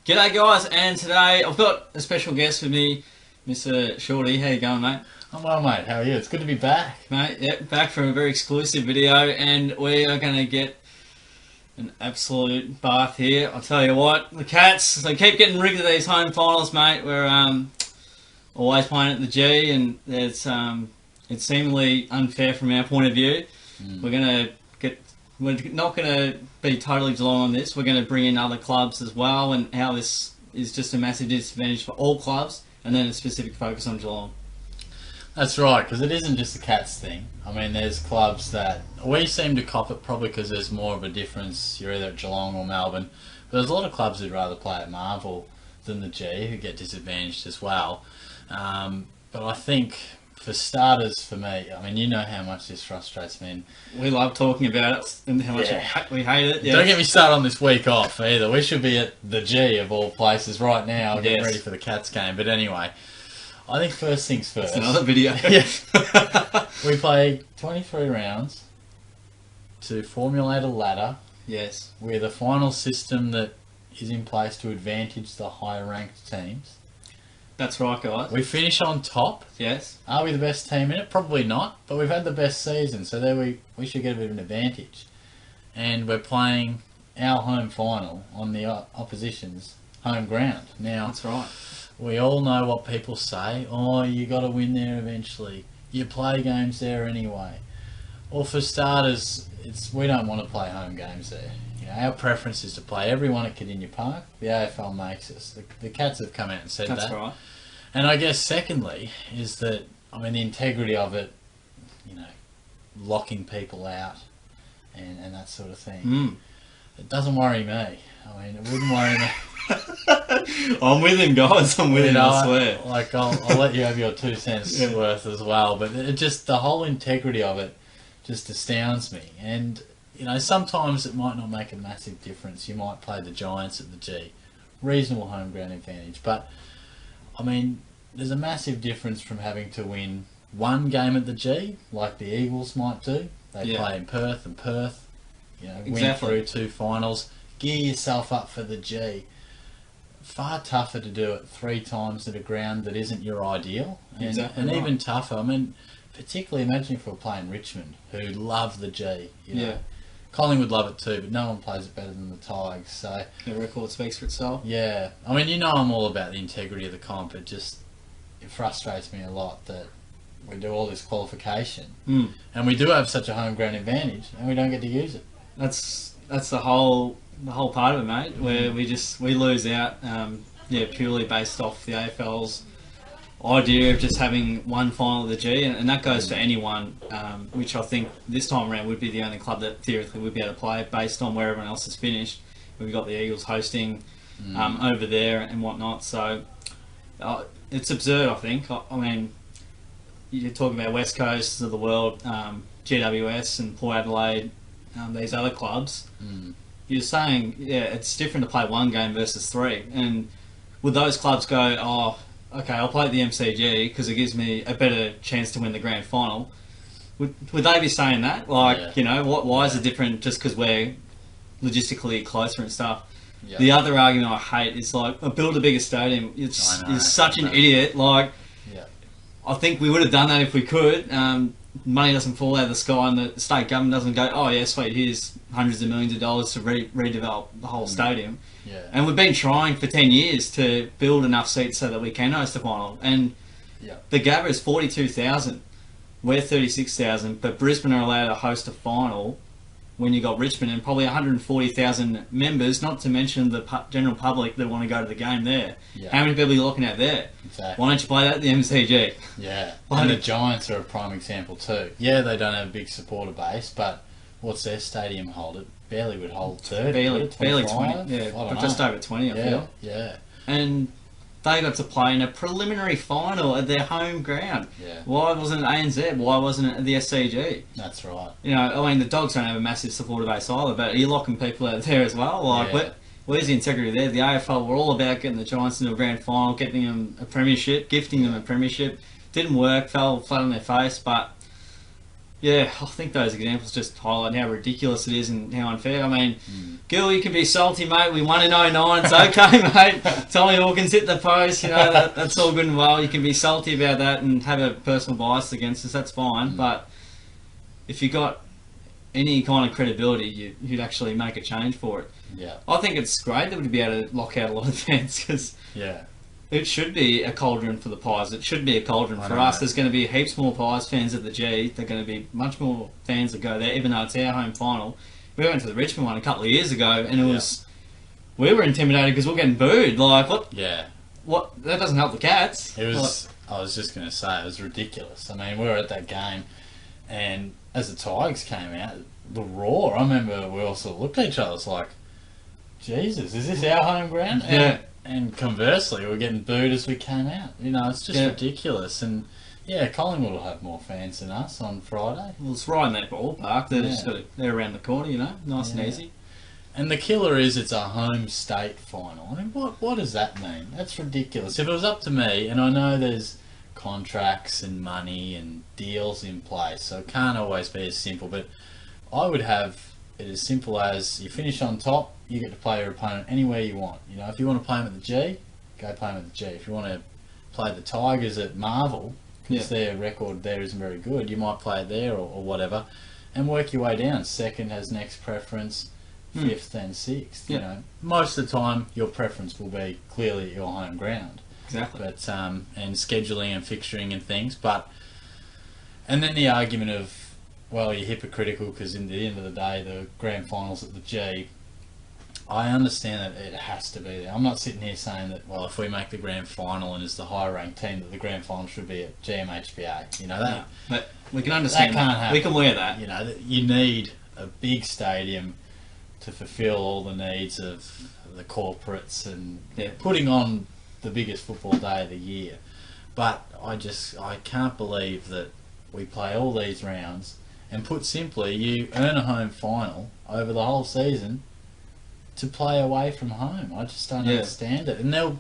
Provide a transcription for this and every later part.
G'day guys, and today I've got a special guest with me, Mr. Shorty. How you going, mate? I'm well, mate. How are you? It's good to be back. Mate, yep, back from a very exclusive video, and we are going to get an absolute bath here. I'll tell you what, the Cats, they keep getting rigged at these home finals, mate. We're always playing at the G, and it's seemingly unfair from our point of view. We're not going to be totally Geelong on this. We're going to bring in other clubs as well, and how this is just a massive disadvantage for all clubs, and then a specific focus on Geelong. That's right, because it isn't just a Cats thing. I mean, there's clubs that we seem to cop it probably because there's more of a difference. You're either at Geelong or Melbourne, but there's a lot of clubs who'd rather play at Marvel than the G who get disadvantaged as well. But I think, for starters, for me, I mean, you know how much this frustrates me. We love talking about it and how much we hate it. Yeah. Don't get me started on this week off either. We should be at the G of all places right now, getting ready for the Cats game. But anyway, I think first things first. It's another video. We play 23 rounds to formulate a ladder. Yes. With a final system that is in place to advantage the higher ranked teams. That's right, guys. We finish on top. Yes. Are we the best team in it? Probably not, but we've had the best season, so there we should get a bit of an advantage. And we're playing our home final on the opposition's home ground. Now, that's right. We all know what people say. Oh, you got to win there eventually. You play games there anyway. Well, for starters, we don't want to play home games there. You know, our preference is to play everyone at Cardinia Park. The AFL makes us. The Cats have come out and said that. That's right. And I guess secondly is that, I mean, the integrity of it, you know, locking people out and that sort of thing. It doesn't worry me. I mean, it wouldn't worry me. I'm with him, guys. I'm with him, I swear. Like, I'll let you have your 2 cents worth as well. But it just, the whole integrity of it just astounds me. And, you know, sometimes it might not make a massive difference. You might play the Giants at the G. Reasonable home ground advantage. But, I mean, there's a massive difference from having to win one game at the G, like the Eagles might do. They play in Perth and Perth. You know, win through 2 finals. Gear yourself up for the G. Far tougher to do it 3 times at a ground that isn't your ideal. And even tougher, I mean, particularly imagine if we were playing Richmond, who love the G. You know. Collingwood love it too, but no one plays it better than the Tigers. So the record speaks for itself. Yeah. I mean, you know I'm all about the integrity of the comp. It frustrates me a lot that we do all this qualification and we do have such a home ground advantage and we don't get to use it. That's the whole part of it, mate, where we lose out purely based off the AFL's idea of just having one final at the G, and that goes for anyone, which I think this time around would be the only club that theoretically would be able to play based on where everyone else has finished. We've got the Eagles hosting over there and whatnot, so it's absurd, I think. I mean, you're talking about West Coast of the world, GWS and Port Adelaide, these other clubs. You're saying, it's different to play one game versus 3. And would those clubs go, oh, okay, I'll play at the MCG because it gives me a better chance to win the grand final? Would they be saying that? Like, you know, why is it different just because we're logistically closer and stuff? The other argument I hate is like, build a bigger stadium. You're such an idiot. Like, I think we would have done that if we could. Money doesn't fall out of the sky and the state government doesn't go, oh yeah, sweet, here's hundreds of millions of dollars to redevelop the whole stadium. And we've been trying for 10 years to build enough seats so that we can host the final. And the Gabba is 42,000. We're 36,000, but Brisbane are allowed to host a final when you got Richmond and probably 140,000 members, not to mention the general public that want to go to the game there. How many people are you looking at there? Exactly. Why don't you play that at the MCG? And the Giants are a prime example too. Yeah, they don't have a big supporter base, but what's their stadium hold? It barely would hold 30. Barely 20. But just over 20, I feel. And they got to play in a preliminary final at their home ground. Why wasn't it ANZ? Why wasn't it at the SCG? That's right. You know, I mean, the Dogs don't have a massive supporter base either, but are you locking people out there as well? Like, where's the integrity there? The AFL were all about getting the Giants into a grand final, getting them a premiership, gifting them a premiership. Didn't work, fell flat on their face, but Yeah, I think those examples just highlight how ridiculous it is and how unfair. I mean, Gil, you can be salty, mate. We won in '09. It's okay, mate. Tommy Hawkins hit the post. You know, that's all good and well. You can be salty about that and have a personal bias against us. That's fine. But if you got any kind of credibility, you'd actually make a change for it. Yeah. I think it's great that we'd be able to lock out a lot of fans because it should be a cauldron for the Pies. It should be a cauldron for us. There's going to be heaps more Pies fans at the G. They're going to be much more fans that go there, even though it's our home final. We went to the Richmond one a couple of years ago, and it was we were intimidated because we're getting booed. Like what? Yeah. What? That doesn't help the Cats. It was. I was just going to say it was ridiculous. I mean, we were at that game, and as the Tigers came out, the roar. I remember we all sort of looked at each other. It's like, Jesus, is this our home ground? Yeah. And conversely, we're getting booed as we came out. You know, it's just ridiculous. And yeah, Collingwood will have more fans than us on Friday. Well, it's right in that ballpark. They're around the corner, you know, nice and easy. And the killer is it's a home state final. I mean, what does that mean? That's ridiculous. If it was up to me, and I know there's contracts and money and deals in place, so it can't always be as simple, but I would have it as simple as you finish on top, you get to play your opponent anywhere you want. You know, if you want to play them at the G, go play them at the G. If you want to play the Tigers at Marvel, because their record there isn't very good, you might play it there or whatever, and work your way down. Second has next preference, fifth and sixth. You know, most of the time your preference will be clearly your home ground. Exactly. But and scheduling and fixturing and things, and then the argument of, well, you're hypocritical because in the end of the day, the grand finals at the G. I understand that it has to be there. I'm not sitting here saying that, well, if we make the grand final and it's the higher ranked team, that the grand final should be at GMHBA. You know that. But we can understand that. Can't happen. We can wear that. You know, you need a big stadium to fulfil all the needs of the corporates and putting on the biggest football day of the year. But I can't believe that we play all these rounds, and put simply, you earn a home final over the whole season to play away from home. I just don't understand it. And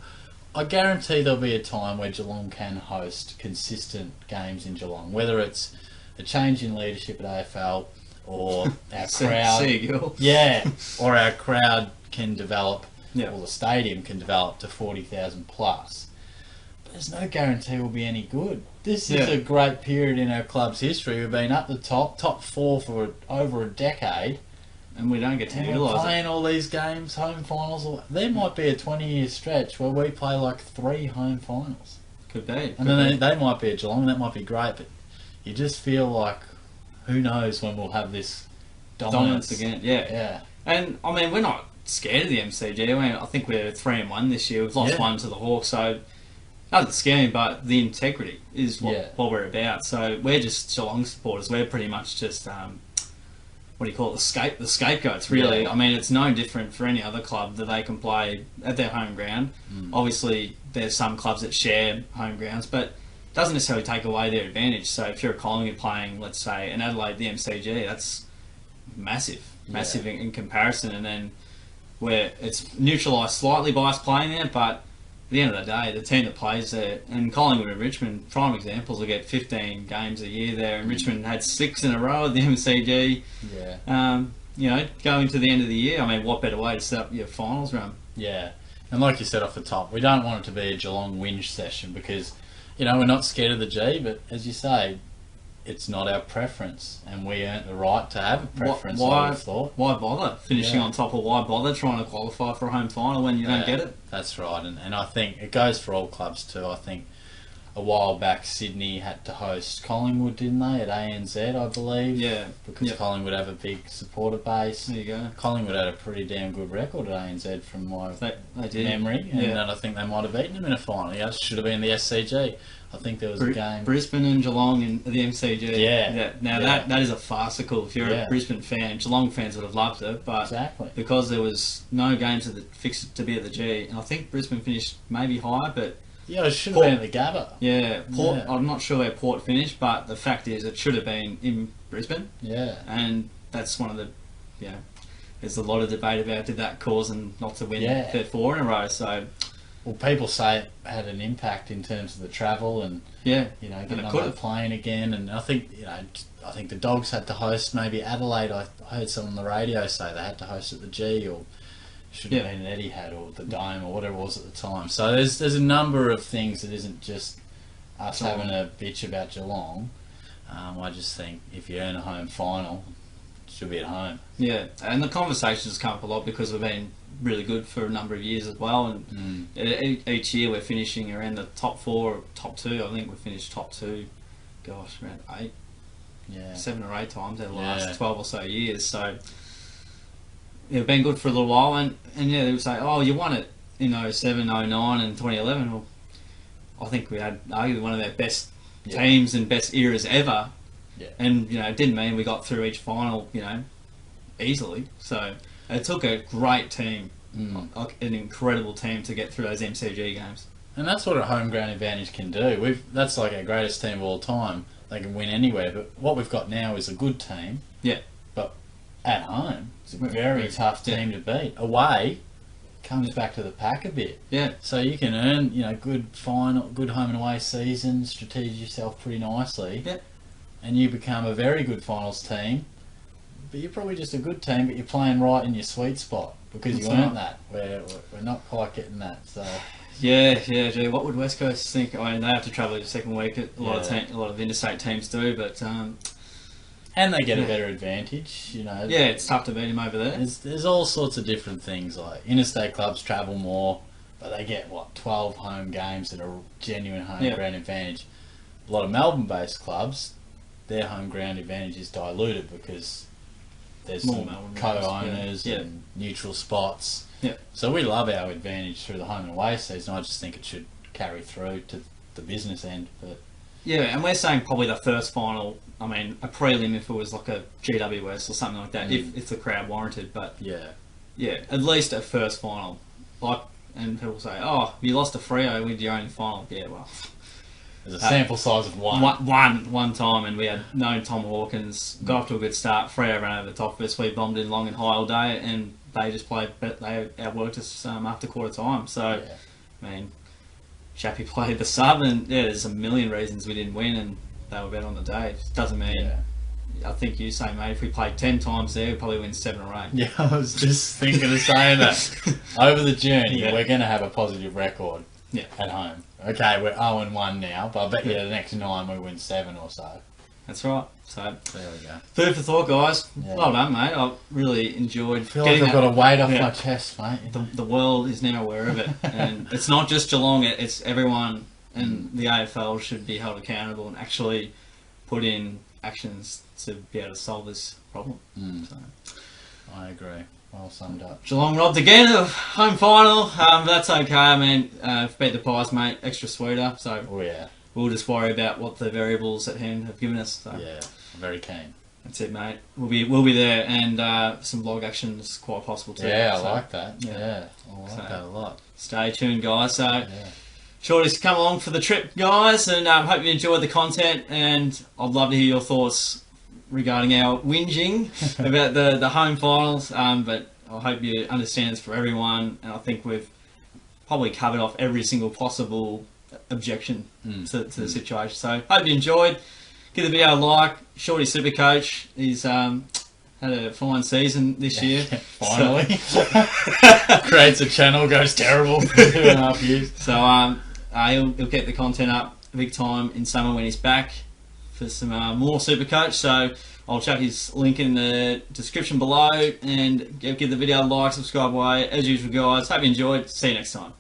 I guarantee there'll be a time where Geelong can host consistent games in Geelong, whether it's a change in leadership at AFL or our crowd. Or our crowd can develop, or the stadium can develop to 40,000 plus. But there's no guarantee we'll be any good. This is a great period in our club's history. We've been up the top 4 for over a decade. And we don't get to utilise it. Playing all these games, home finals. There might be a 20-year stretch where we play like 3 home finals. Could be. And then they might be at Geelong, and that might be great, but you just feel like, who knows when we'll have this dominance again. Yeah. And, I mean, we're not scared of the MCG. I mean, I think we're 3-1 this year. We've lost 1 to the Hawks, so nothing scary, but the integrity is what we're about. So we're just Geelong supporters. We're pretty much just... what do you call it? The scapegoats, really. I mean, it's no different for any other club that they can play at their home ground. Obviously, there's some clubs that share home grounds, but it doesn't necessarily take away their advantage. So if you're a Collingwood playing, let's say, in Adelaide, the MCG, that's massive in comparison. And then where it's neutralised slightly by us playing there, but at the end of the day, the team that plays there, and Collingwood and Richmond, prime examples, will get 15 games a year there, and Richmond had 6 in a row at the MCG. You know, going to the end of the year, I mean, what better way to set up your finals run? Yeah, and like you said off the top, we don't want it to be a Geelong whinge session because, you know, we're not scared of the G, but as you say, it's not our preference, and we earned the right to have a preference. I thought. Why bother finishing on top, or why bother trying to qualify for a home final when you don't get it? That's right, and I think it goes for all clubs too. I think a while back Sydney had to host Collingwood, didn't they, at ANZ, I believe? Yeah. Because Collingwood have a big supporter base. There you go. Collingwood had a pretty damn good record at ANZ from my memory, and I think they might have beaten them in a final. Yeah, it should have been the SCG. I think there was a game. Brisbane and Geelong in the MCG. Now that is a farcical. If you're a Brisbane fan, Geelong fans would have loved it, but because there was no games fixed to be at the G, and I think Brisbane finished maybe higher, but it should have been at the Gabba. Yeah, Port. I'm not sure where Port finished, but the fact is it should have been in Brisbane. Yeah, and that's one of the, there's a lot of debate about did that cause them not to win 4 in a row. So. Well, people say it had an impact in terms of the travel and, getting on the plane again. And I think, I think the Dogs had to host maybe Adelaide. I heard someone on the radio say they had to host at the G, or should have been an Etihad or the Dome or whatever it was at the time. So there's a number of things that isn't just us having a bitch about Geelong. I just think if you earn a home final, it should be at home. Yeah, and the conversations come up a lot because we've been really good for a number of years as well, and each year we're finishing around the top 4 or top 2. I think we finished top 2, gosh, around 7 or 8 times over the last 12 or so years. So we've been good for a little while, and yeah, they would say, oh, you won it in 07, 09 and 2011. Well, I think we had arguably one of our best teams and best eras ever, and it didn't mean we got through each final easily. So it took a great team, an incredible team, to get through those MCG games. And that's what a home ground advantage can do. That's like our greatest team of all time. They can win anywhere, but what we've got now is a good team. Yeah. But at home, it's a very tough team to beat. Away, comes back to the pack a bit. Yeah. So you can earn, good home and away seasons, strategize yourself pretty nicely. Yeah. And you become a very good finals team. But you're probably just a good team, but you're playing right in your sweet spot because you earned that. We're not quite getting that. So yeah. Gee, what would West Coast think? I mean, they have to travel the second week. A lot of interstate teams do, but and they get a better advantage. Yeah, it's tough to beat them over there. There's all sorts of different things. Like interstate clubs travel more, but they get 12 home games that are genuine home ground advantage. A lot of Melbourne-based clubs, their home ground advantage is diluted because there's some co-owners and neutral spots. Yeah. So we love our advantage through the home and away season. I just think it should carry through to the business end. But yeah, and we're saying probably the first final. I mean, a prelim if it was like a GWS or something like that, if the crowd warranted. But yeah, at least a first final. And people say, "Oh, you lost to Freo with your only final." Yeah, well. There's a sample size of one time, and we had no Tom Hawkins. Got off to a good start. Freo ran over the top of us. We bombed in long and high all day, and they just played. They outworked us after quarter time. So, I mean, Chappie played the sub, and there's a million reasons we didn't win, and they were better on the day. It doesn't mean. I think you say, mate, if we played 10 times there, we'd probably win 7 or 8. Yeah, I was just thinking of saying that. Over the journey, we're going to have a positive record. At home. Okay, we're 0-1 now, but I bet you the next 9 we win 7 or so. That's right. So there we go. Food for thought, guys. Well done, mate. I really enjoyed. I feel like I've got a weight off my chest, mate. The world is now aware of it, and it's not just Geelong. It's everyone, and the AFL should be held accountable and actually put in actions to be able to solve this problem. So. I agree. Well summed up. Geelong robbed again of home final. That's okay. I mean, beat the Pies, mate. Extra sweeter. So we'll just worry about what the variables at hand have given us. So. Yeah, I'm very keen. That's it, mate. We'll be there, and some blog action is quite possible too. Yeah, I like that. Yeah, I like that a lot. Stay tuned, guys. So. Shorty's come along for the trip, guys, and hope you enjoyed the content, and I'd love to hear your thoughts regarding our whinging about the home finals, but I hope you understand it's for everyone, and I think we've probably covered off every single possible objection to the situation. So hope you enjoyed. Give the video a like. Shorty Supercoach, he's had a fine season this year. Finally. Creates a channel, goes terrible for 2.5 years. So he'll get the content up big time in summer when he's back for some more Supercoach. So I'll chuck his link in the description below, and give the video a like, subscribe away. As usual, guys, hope you enjoyed. See you next time.